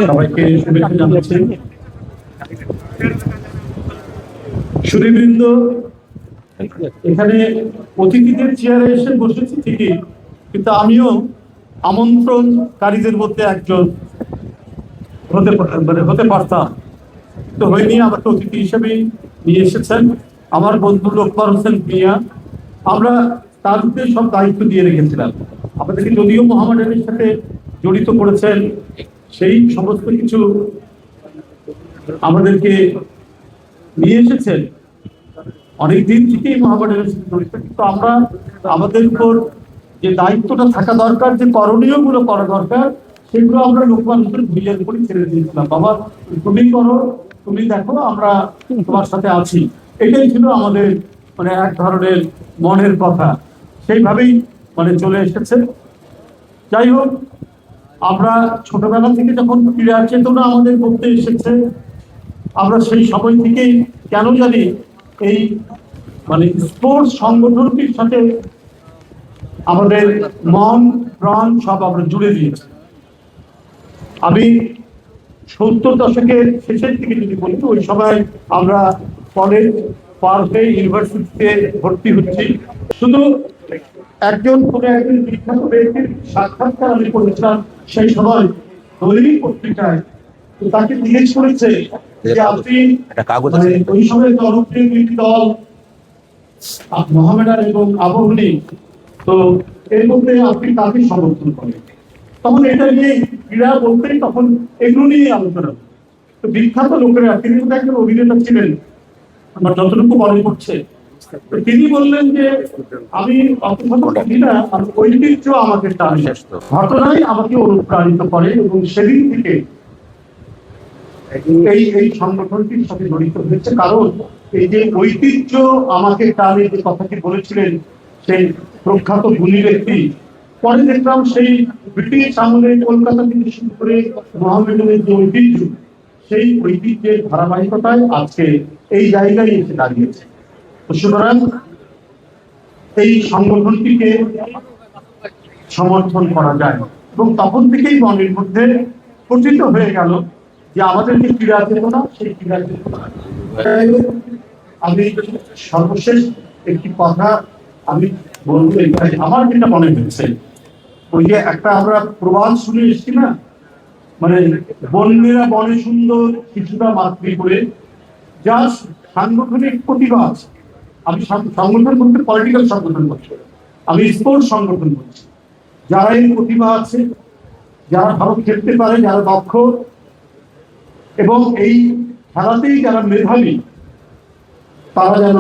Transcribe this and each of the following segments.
সবাইকে শুভেচ্ছা জানাচ্ছি। সুধীবৃন্দ, এখানে অতিথিদের চেয়ারে এসে বসেছি ঠিকই, কিন্তু আমিও আমন্ত্রণকারীদের মধ্যে একজন হতে পারতাম, তো হয়নি। আমাকে অতিথি হিসেবেই নিয়ে এসেছেন আমার বন্ধু লোকমান হোসেন মিয়া। আমরা তাদেরকে সব দায়িত্ব দিয়ে রেখেছিলাম। আমাদেরকে যদিও মোহাম্মদ আলীর সাথে জড়িত করেছেন, সেই সমস্ত কিছু আমাদেরকে নিয়ে এসেছেন অনেক দিন থেকেই মোহাম্মদ আলীর সাথে জড়িত, কিন্তু আমরা আমাদের উপর যে দায়িত্বটা থাকা দরকার, যে করণীয় গুলো করা দরকার, সেগুলো আমরা লোকমান হোসেন মিয়ার উপরে ছেড়ে দিয়েছিলাম। বাবা, তুমি করো, তুমি দেখো, আমরা তোমার সাথে আছি। এটাই ছিল আমাদের এক ধরনের মনের কথা, সেইভাবেই চলে এসেছে। যাই হোক, আমরা ছোটবেলা থেকে যখন ক্রীড়া চেতনা আমাদের মধ্যে এসেছে, আমরা সেই সময় থেকেই কেন জানি এই স্পোর্টস সংগঠনটির সাথে আমাদের মন প্রাণ সব আমরা জুড়ে দিয়েছি। আমি 70 দশকের শেষের দিকে যদি বলি, ওই সময় আমরা কলেজ পার হয়ে ইউনিভার্সিটিতে ভর্তি হচ্ছি। শুধু একজন বিখ্যাত ব্যক্তির সাক্ষাৎকার আমি করেছিলাম সেই সময় দৈনিক পত্রিকায়। তাকে জিজ্ঞেস করেছে যে আপনি ওই সময় জনপ্রিয় দুইটি দল মোহামেডান এবং আবাহনী, তো এর মধ্যে আপনি কাকে সমর্থন করেন? তখন এটা নিয়ে ক্রীড়া বলতেই তখন এগুলো নিয়ে আলোচনা। তো বিখ্যাত লোকেরা, তিনি কিন্তু একজন অভিনেতা ছিলেন আমার যতটুকু মনে পড়ছে, তিনি বললেন যে আমি ঐতিহ্য আমাকে টানে, ঘটনাই আমাকে অনুপ্রাণিত করে, এবং সেদিন থেকে এই সংগঠনটির সাথে জড়িত হয়েছে। কারণ এই যে ঐতিহ্য আমাকে টানে যে কথাটি বলেছিলেন সেই প্রখ্যাত গুণী ব্যক্তি, পরে দেখলাম সেই ব্রিটিশ আমলে কলকাতা থেকে শুরু করে মোহামেডানের যে ঐতিহ্য, সেই ঐতিহ্যের ধারাবাহিকতায় আজকে এই জায়গায় এসে দাঁড়িয়েছে। সুতরাং এই সংগঠনটিকে সমর্থন করা যায়, এবং তখন থেকেই মনের মধ্যে পরিচিত হয়ে গেল যে আমাদের যে ক্রীড়া চেতনা, সেই ক্রীড়া চেতনা। আমি সর্বশেষ একটি কথা আমি বলবো, আমার যেটা মনে হচ্ছে, ওই যে একটা আমরা প্রবাদ শুনে এসছি না, বন্যেরা বনে সুন্দর, কিছুটা মাতৃ করে, যা সাংগঠনিক প্রতিভা আছে। আমি সংগঠন বলতে পলিটিক্যাল সংগঠন বলছি, আমি স্পোর্টস সংগঠন বলছি। যারা এই প্রতিভা আছে, যারা ভালো খেলতে পারে, যারা দক্ষ, এবং এই খেলাতেই যারা মেধাবী, তারা যেন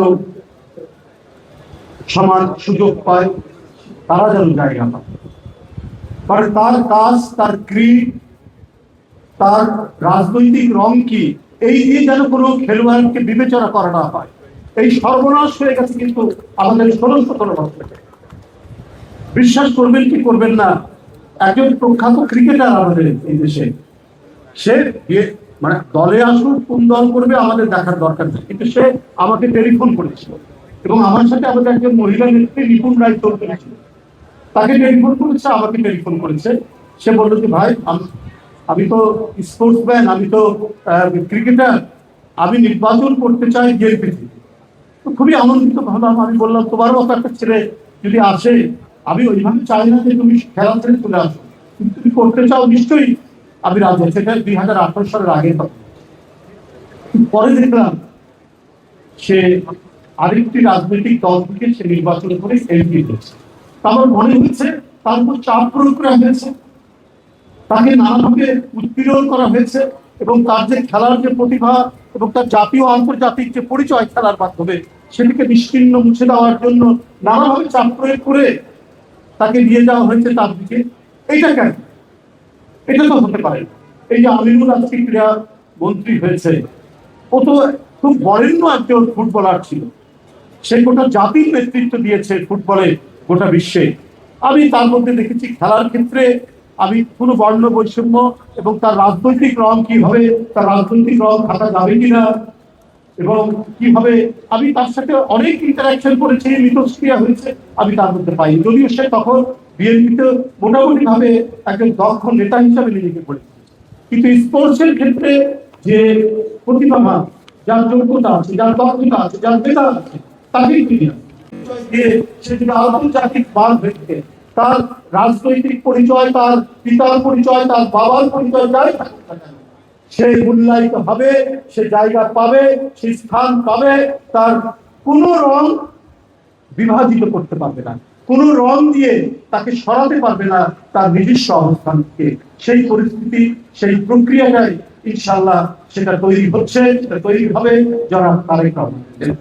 সমান সুযোগ পায়, তারা যেন জায়গা পায়। তার কাজ, তার ক্রিড, তার রাজনৈতিক রং কি, এই দিয়ে যেন কোনো খেলোয়াড়কে বিবেচনা করা না হয়। এই সর্বনাশ হয়ে গেছে কিন্তু আমাদের 16-17 বছর। বিশ্বাস করবেন কি করবেন না, একজন প্রখ্যাত ক্রিকেটার আমাদের এই দেশে, সে দলে আসুক, কোন দল করবে আমাদের দেখার দরকার নেই, কিন্তু সে আমাকে টেলিফোন করেছিল, এবং আমার সাথে আমাদের একজন মহিলা নেত্রী রিপুন রায় চৌধুরী ছিল, তাকে টেলিফোন করেছে, আমাকে টেলিফোন করেছে। সে বললো যে ভাই, আমি তো স্পোর্টসম্যান, আমি তো ক্রিকেটার, আমি নির্বাচন করতে চাই জেএমপি থেকে। তো খুবই আনন্দিত হলাম। আমি বললাম, তোমার মতো একটা ছেলে যদি আসে, আমি ওইভাবে চাই না যে তুমি খেলা ছেড়ে চলে আসো, কিন্তু তুমি করতে চাও, নিশ্চয়ই আমি রাজি আছি। সেটা 2018 সালের আগের কথা। পরে দেখলাম সে আরেকটি রাজনৈতিক দল থেকে সে নির্বাচন করে এমপি হয়েছে। আমার মনে হয়েছে তার উপর চাপ প্রয়োগ করা হয়েছে, তাকে নানাভাবে উৎপীড়ন করা হয়েছে, এবং তার যে খেলার যে প্রতিভা এবং তার জাতীয় আন্তর্জাতিক যে পরিচয় খেলার মাধ্যমে, সেটিকে বিস্তীর্ণ মুছে দেওয়ার জন্য নানাভাবে চাপ প্রয়োগ করে তাকে নিয়ে যাওয়া হয়েছে তার দিকে। এইটা কেন? এটা তো হতে পারে। এই যে আমিনুল আজকে ক্রীড়া মন্ত্রী হয়েছে, ও তো খুব বরেণ্য একজন ফুটবলার ছিল, সে গোটা জাতির নেতৃত্ব দিয়েছে ফুটবলে গোটা বিশ্বে। আমি তার মধ্যে দেখেছি খেলার ক্ষেত্রে আমি কোনো বর্ণ বৈষম্য এবং তার রাজনৈতিক রং কিভাবে, তার রাজনৈতিক রং থাকা যাবে কিনা, এবং কিভাবে আমি তার সাথে অনেক ইন্টারাকশন করেছি, মিথস্ক্রিয়া হয়েছে, আমি তার মধ্যে পাই। যদিও সে তখন বিএনপিতে মোটামুটি ভাবে একজন দক্ষ নেতা হিসাবে নিজেকে পড়েছে, কিন্তু স্পোর্টসের ক্ষেত্রে যে প্রতিভাবান, যার যোগ্যতা আছে, যার দক্ষতা আছে, যার মেধা আছে, তাকেই তিনি দিয়ে সে যদি আন্তর্জাতিক মান ভেঙে তার রাজনৈতিক পরিচয়, তার পিতার পরিচয়, তার বাবার পরিচয় যাই থাকুক না কেন, সে মূল্যায়িত হবে, সে জায়গা পাবে, সে স্থান পাবে। তার কোনো রং বিভাজিত করতে পারবে না, কোনো রং দিয়ে তাকে সরাতে পারবে না তার নিজস্ব অবস্থান থেকে। সেই পরিস্থিতি, সেই প্রক্রিয়াটাই ইনশাআল্লাহ সেটা তৈরি হচ্ছে, সেটা তৈরি হবে জনাব তারেক রহমানের